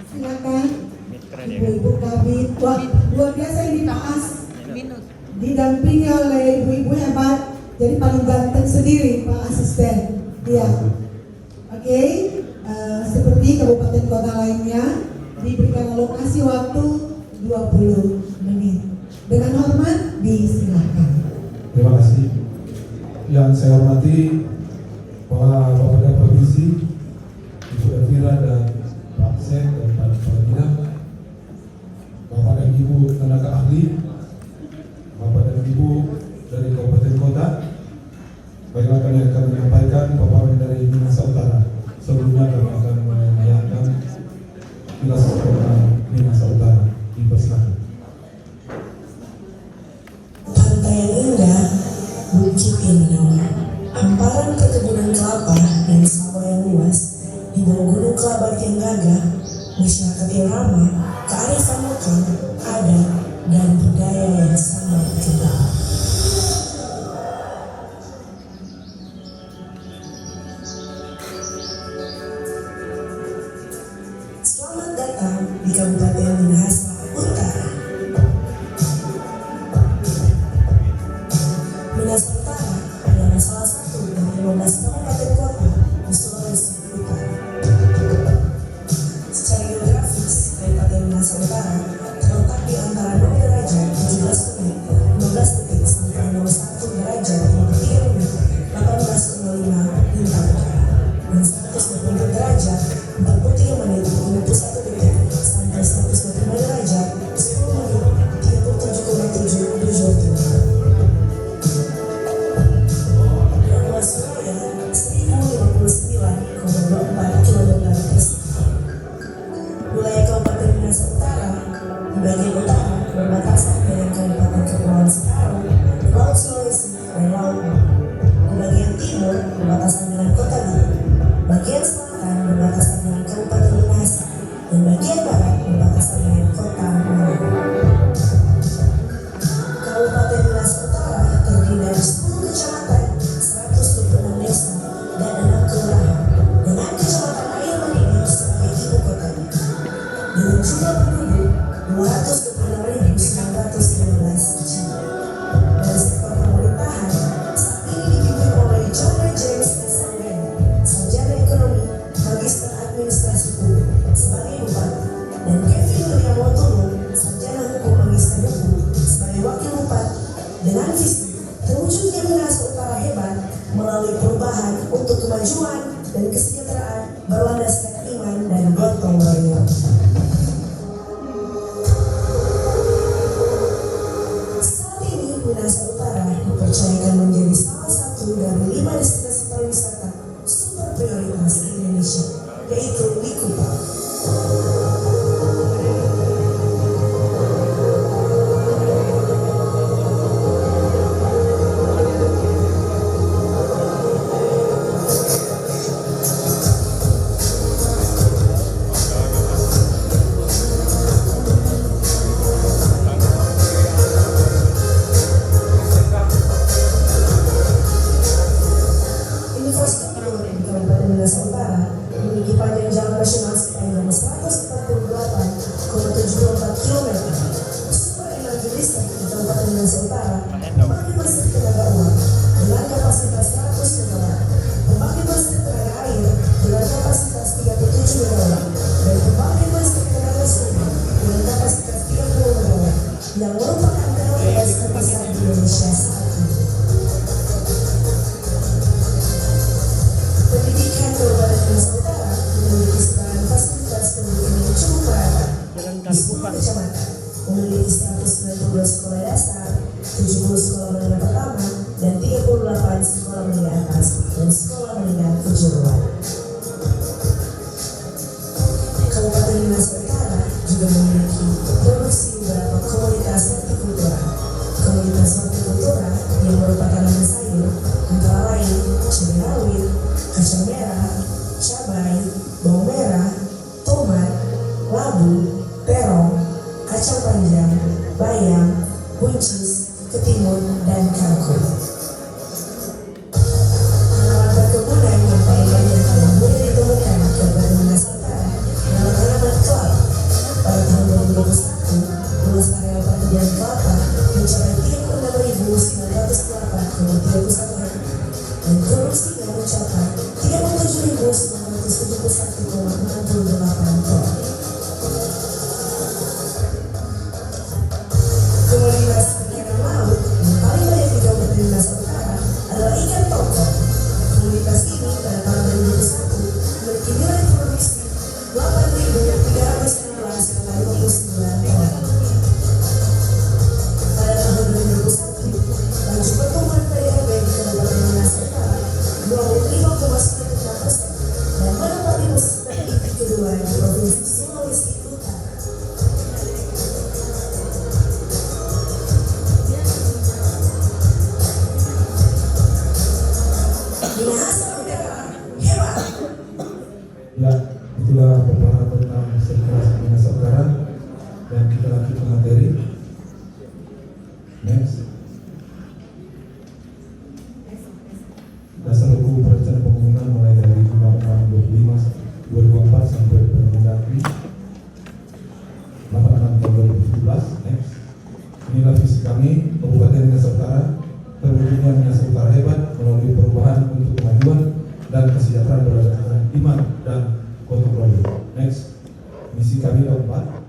Silakan. Ibu-ibu kabit. Wah, luar biasa ini Pak As. Didampingi oleh ibu-ibu hebat. Jadi paling ganteng sendiri Pak Asisten. Iya. Oke. Seperti kabupaten kota lainnya diberikan alokasi waktu 20 menit. Dengan hormat disilakan. Terima kasih. Yang saya hormati para Bapak Provinsi, Ibu Elvira dan Pak Sek dan Pak Pembina, Bapak dan Ibu tenaga ahli, Bapak dan Ibu dari Kabupaten Kota. Baiklah, kami akan menyampaikan paparan dari Minahasa Utara. Sebelumnya kami akan menayangkan kilas kota Minahasa Utara. Dipersilakan. Pantai yang indah, bukit indah, hamparan perkebunan kelapa dan sawah yang luas, di bawah gunung kelabat yang gagah, masyarakat yang ramah, kearifan lokal, adat, dan budaya yang sangat kental. Selamat datang di Kabupaten Minahasa Utara. Minahasa Utara adalah salah satu dari 15 kabupaten kota di Sulawesi Utara. Secara geografis, Kabupaten Minahasa Utara terletak di antara 0 derajat 17 menit 15 detik sampai 01 derajat 23 menit 18,5 bintang utara dan 124 derajat 43 menit 21 detik sampai 125 derajat 10 menit 37,7 bujur timur. Surabaya 1059,24 km persegi. Wilayah Kabupaten Minahasa Utara di bagian utara berbatasan dengan Kabupaten Kepulauan Sekarang, Laut Sulawesi, dan Laut Bali. Di bagian timur berbatasan dengan Kota Bitung, bagian selatan berbatasan dengan Kabupaten Minahasa, dan bagian barat berbatasan dengan Kota Manado. Kabupaten Minahasa Utara terdiri dari 10 kecamatan, 126 desa, dan 6 kelurahan, dengan kecamatan Air Mendidih sebagai ibu kotanya. Dengan jumlah penduduk 226.915 jiwa. Dari sektor pemerintahan, saat ini dipimpin oleh John James S. Sanggani, sarjana ekonomi, magister administrasi publik sebagai bupati, dan Kevin William Wotolo, sarjana hukum magister hukum sebagai wakil bupati, dengan visi terwujudnya Minahasa Utara hebat melalui perubahan untuk kemajuan dan kesejahteraan berlandaskan iman dan gotong royong. Saat ini Minahasa Utara dipercayakan menjadi salah satu dari 5 destinasi pariwisata super prioritas di Indonesia, yaitu Likupang. Infrastruktur di Kabupaten Minahasa Utara memiliki panjang jalan nasional sepanjang 144,74 km. Sumber energi listrik di Kabupaten Minahasa Utara pembangkit listrik tenaga uap dengan kapasitas 100 MW, pembangkit listrik tenaga air dengan kapasitas 37 MW, dan pembangkit listrik tenaga surya dengan kapasitas 30 MW yang merupakan PLTS terbesar di Indonesia saat ini. Pendidikan Kabupaten Minahasa Utara memiliki sebaran fasilitas pendidikan yang cukup merata. Di 10 kecamatan memiliki 192 sekolah dasar, 70 sekolah menengah pertama, dan 38 sekolah menengah atas dan sekolah menengah kejuruan. Kabupaten Minahasa Utara juga memiliki produksi beberapa komunitas hortikultura. Komunitas hortikultura yang merupakan lahan sayur antara lain cabai rawit, kacang merah, cabai, bawang merah, tomat, labu, terong, kacang panjang, bayam, buncis, ketimun, dan kangkung. Tanaman perkebunan yang paling banyak dan mudah ditemukan di Kabupaten Minahasa Utara adalah tanaman kelapa, ton. Komunitas ikan laut yang paling banyak di Kabupaten Minahasa Utara adalah ikan tongkol. Komunitas ini pada tahun 2021 memiliki nilai produksi 8.316,59 ton. Pada tahun 2021, laju pertumbuhan PDRB di Kabupaten Minahasa Utara 25,96% dan menempati posisi tertinggi kedua di Provinsi Sulawesi Utara. Minahasa Utara, hebat! Ya, itulah beberapa tentang Seknas Minahasa Utara dan kita lanjut ke materi. Next. Dasar hukum perencanaan pembangunan mulai dari Undang-Undang 25/2004 sampai Undang-Undang 86 tahun 2017. Next. Inilah visi kami Kabupaten Minahasa Utara, terwujudnya Minahasa Utara hebat melalui perubahan untuk kemajuan dan kesejahteraan berdasarkan iman dan gotong royong. Next. Misi kami ada 4.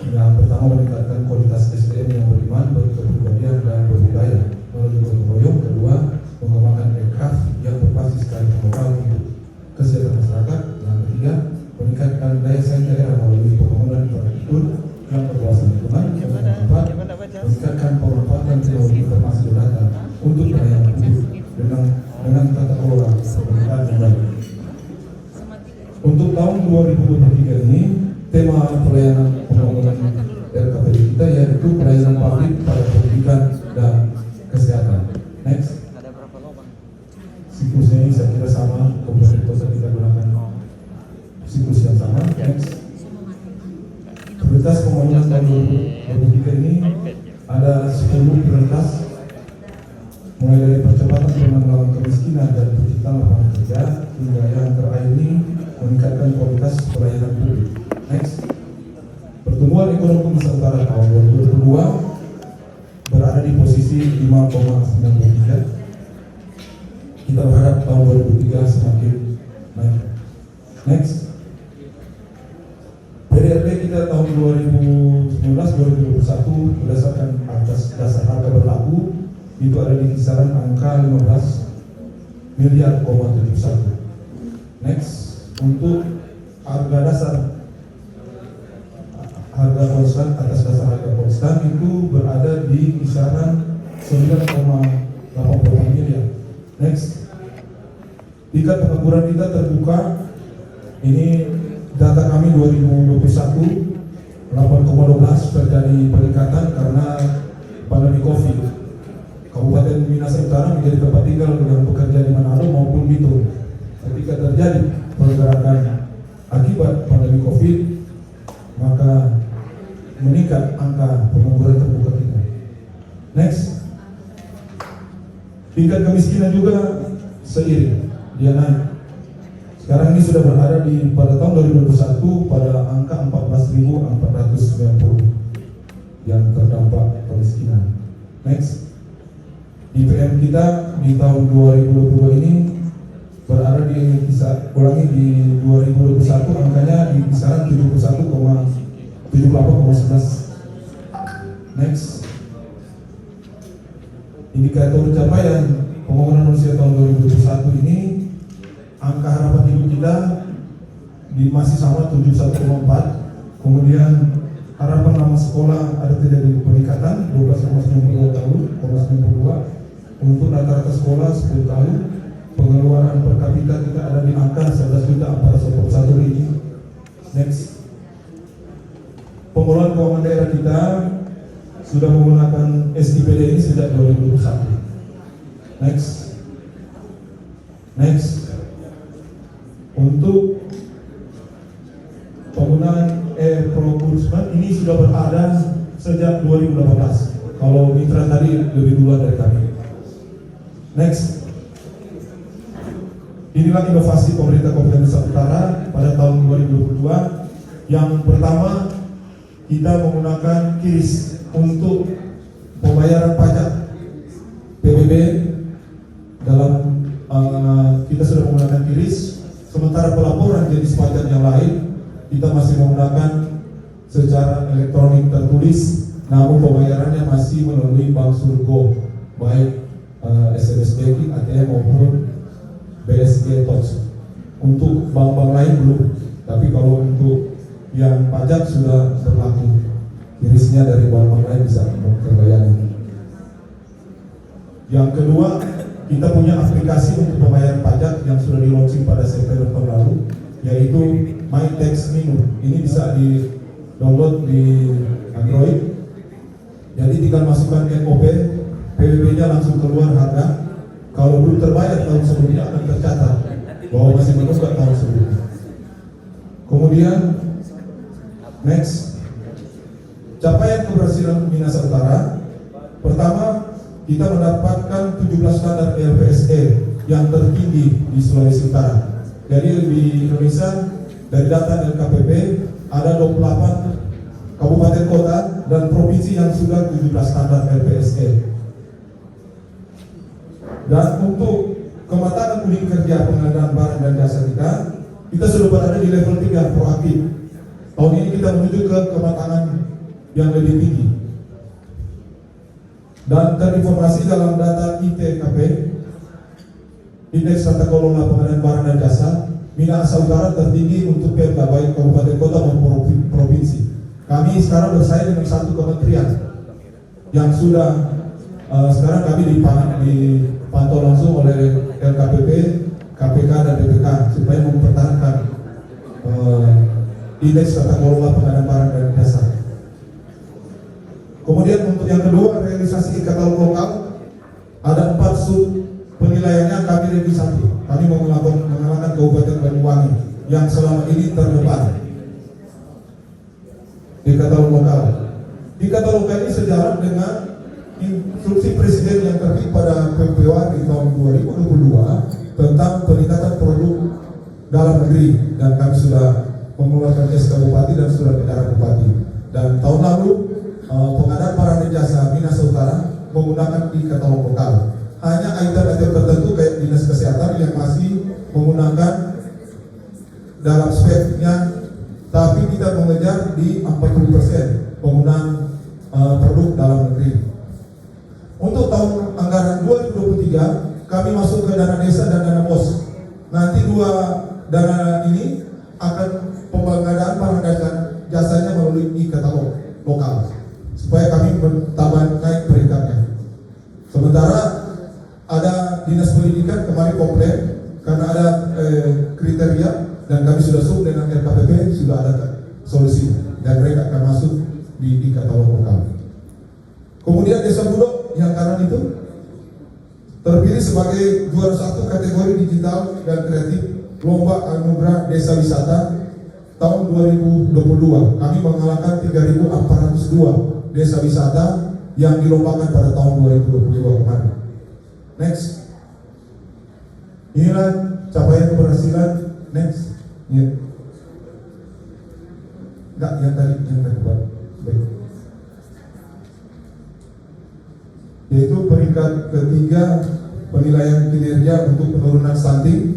Yang pertama, meningkatkan kualitas SDM yang beriman, berkepribadian dan berbudaya melalui gotong royong. Kedua, mengembangkan aircraft yang berbasis kearifan lokal untuk kesejahteraan masyarakat. Yang ketiga, meningkatkan daya saing daerah melalui pembangunan infrastruktur yang berwawasan lingkungan. Yang keempat, meningkatkan pemanfaatan teknologi informasi dan data untuk pelayanan publik dengan tata kelola pemerintahan yang baik. Untuk tahun 2023 ini, tema pelayanan pembangunan RKPD kita yaitu pelayanan publik pada pendidikan dan kesehatan. Next. Siklusnya ini saya kira sama, kabupaten kota kita gunakan siklus yang sama. Next. Prioritas pembangunan tahun 2023 ini ada 10 prioritas, mulai dari percepatan penanggulangan kemiskinan dan penciptaan lapangan kerja hingga yang terakhir ini meningkatkan kualitas pelayanan publik. Next. Pertumbuhan ekonomi Minahasa Utara tahun 2022 berada di posisi 5,93. Kita berharap tahun 2023 semakin naik. Next. PDRB kita tahun 2019-2021 berdasarkan dasar harga berlaku itu ada di kisaran angka 15 miliar 71. Next. Untuk harga dasar harga konstan atas dasar harga konstan itu berada di kisaran 9,84 miliar. Next. Tingkat pengangguran kita terbuka. Ini data kami 2021 8,12 terjadi peningkatan karena pandemi COVID. Kabupaten Minahasa Utara menjadi tempat tinggal yang bekerja di Manado maupun Bitung. Ketika terjadi pergerakan akibat pandemi COVID, maka meningkat angka pengangguran terbuka kita. Next. Tingkat kemiskinan juga seiring dia naik. Sekarang ini sudah berada di pada tahun 2021 pada angka 14.490 yang terdampak kemiskinan. Next. IPM kita di tahun 2022 ini berada di kisar ulangi di 2021 angkanya di kisaran 71,78,11. Next. Indikator capaian pembangunan manusia tahun 2021 ini angka harapan hidup kita masih sama 71,4. Kemudian harapan lama sekolah ada terjadi peningkatan 12,92 tahun, 92. Untuk rata-rata sekolah 10 tahun. Pengeluaran per kapita kita ada di angka 11.441.000. Next. Pengelolaan keuangan daerah kita sudah menggunakan SIPD ini sejak 2021. Next. Next. Untuk penggunaan e-procurement ini sudah berada sejak 2018. Kalau mitra tadi lebih dulu dari kami. Next. Inilah inovasi pemerintah Kabupaten Minahasa Utara pada tahun 2022. Yang pertama, kita menggunakan KRIS untuk pembayaran pajak PBB. Dalam kita sudah menggunakan KRIS Sementara pelaporan jenis pajak yang lain kita masih menggunakan secara elektronik tertulis, namun pembayarannya masih melalui Bank Surgo, baik SMS banking, ATM maupun BSG Touch. Untuk bank-bank lain belum, tapi kalau untuk yang pajak sudah berlaku, irisnya dari bank-bank lain bisa terbayar. Yang kedua, kita punya aplikasi untuk pembayaran pajak yang sudah di-launching pada September tahun lalu, yaitu MyTax Minu. Ini bisa di-download di Android. Jadi tinggal masukkan NOP, PWB-nya langsung keluar harga. Kalau belum terbayar tahun sebelumnya akan tercatat bahwa masih menunggak tahun sebelumnya. Kemudian, next, capaian keberhasilan Minahasa Utara. Pertama, kita mendapatkan 17 standar LPSE yang tertinggi di Sulawesi Utara. Jadi di Indonesia, dari data LKPP, ada 28 kabupaten kota dan provinsi yang sudah 17 standar LPSE. Dan untuk kematangan unit kerja pengadaan barang dan jasa kita sudah berada di level 3 proaktif. Tahun ini kita menuju ke kematangan yang lebih tinggi. Dan terinformasi dalam data ITKP, Indeks Tata Kelola Pengadaan Barang dan Jasa, Minahasa Utara tertinggi untuk PMK baik kabupaten kota maupun provinsi. Kami sekarang bersaing dengan satu kementerian yang sudah sekarang kami dipantau langsung oleh LKPP, KPK dan BPK supaya mempertahankan Indeks Tata Kelola Pengadaan Barang dan Jasa. Kemudian untuk yang kedua, realisasi e-katalog lokal, ada 4 sub penilaiannya kami revisi 1. Kami mengalahkan Kabupaten Banyuwangi yang selama ini terdepan di katalog lokal. Di katalog lokal ini sejalan dengan instruksi Presiden yang terbit pada Februari tahun 2022 tentang peningkatan produk dalam negeri, dan kami sudah mengeluarkan SK Bupati dan surat edaran Bupati. Dan tahun lalu pengadaan barang dan jasa Minahasa Utara menggunakan di katalog lokal. Hanya item-item tertentu kayak dinas kesehatan yang masih menggunakan dalam speknya, tapi kita mengejar di 40% penggunaan produk dalam negeri. Untuk tahun anggaran 2023 kami masuk ke dana desa dan dana pos. Nanti 2 dana ini akan pengadaan barang dan jasanya melalui e-katalog lokal, supaya kami tambah naik peringkatnya. Sementara ada dinas pendidikan kemarin komplain karena ada kriteria, dan kami sudah sub dengan LKPP, sudah ada solusi dan mereka akan masuk di katalog lokal. Kemudian Desa Budok yang kanan itu terpilih sebagai juara 1 kategori digital dan kreatif Lomba Anugerah Desa Wisata tahun 2022. Kami mengalahkan 3.402 desa wisata yang dilombakan pada tahun 2022 kemarin. Next. Inilah capaian keberhasilan. Next. Ya. Enggak, yang tadi baik. Yaitu peringkat ketiga penilaian kinerja untuk penurunan stunting,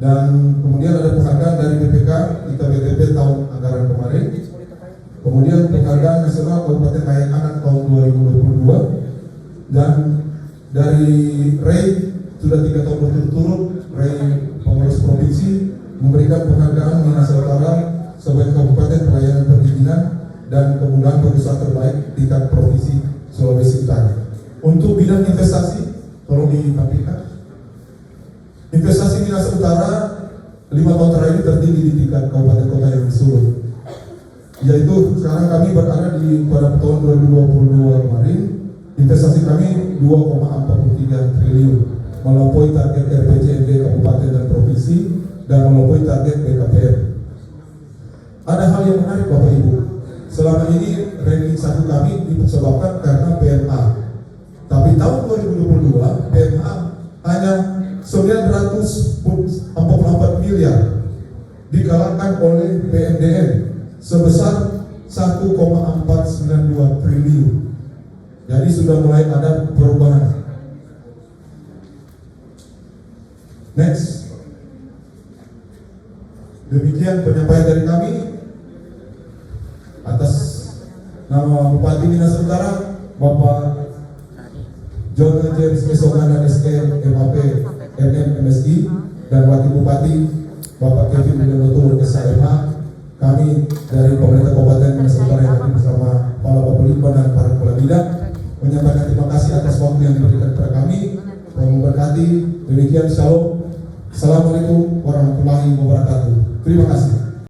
dan kemudian ada penghargaan dari BPK kita BTP tahun anggaran kemarin. Kemudian penghargaan nasional Kabupaten Kayak Anak tahun 2022, dan dari REI sudah 3 tahun berturut-turut REI Pengurus Provinsi memberikan penghargaan Minahasa Utara sebagai Kabupaten Pelayanan Perizinan dan Kemudahan Pengusaha Terbaik tingkat Provinsi Sulawesi Utara. Untuk bidang investasi, tolong ditampilkan. Investasi Minahasa Utara 5 tahun terakhir tertinggi di tingkat kabupaten kota yang disuruh. Yaitu sekarang kami berada pada tahun 2022 kemarin, investasi kami 2,43 triliun, melampaui target RPJMD kabupaten dan provinsi dan melampaui target BKPM. Ada hal yang menarik Bapak Ibu. Selama ini ranking 1 kami disebabkan karena PMA. Tapi tahun 2022 PMA hanya 944 miliar dikalahkan oleh PMDN sebesar 1,492 triliun. Jadi sudah mulai ada perubahan. Next. Demikian penyampaian dari kami atas nama Bupati Minas Utara, Bapak John James Mesogana SK MAP MM MSI, dan Wakil Bupati Bapak Kevin Widodo SHMH. Kami dari pemerintah Kabupaten Minas Utara yang hadir bersama Kepala Bapelibon dan para kepala bidang menyampaikan terima kasih atas waktu yang diberikan kepada kami. Tuhan memberkati. Demikian, shalom. Assalamualaikum warahmatullahi wabarakatuh. Terima kasih.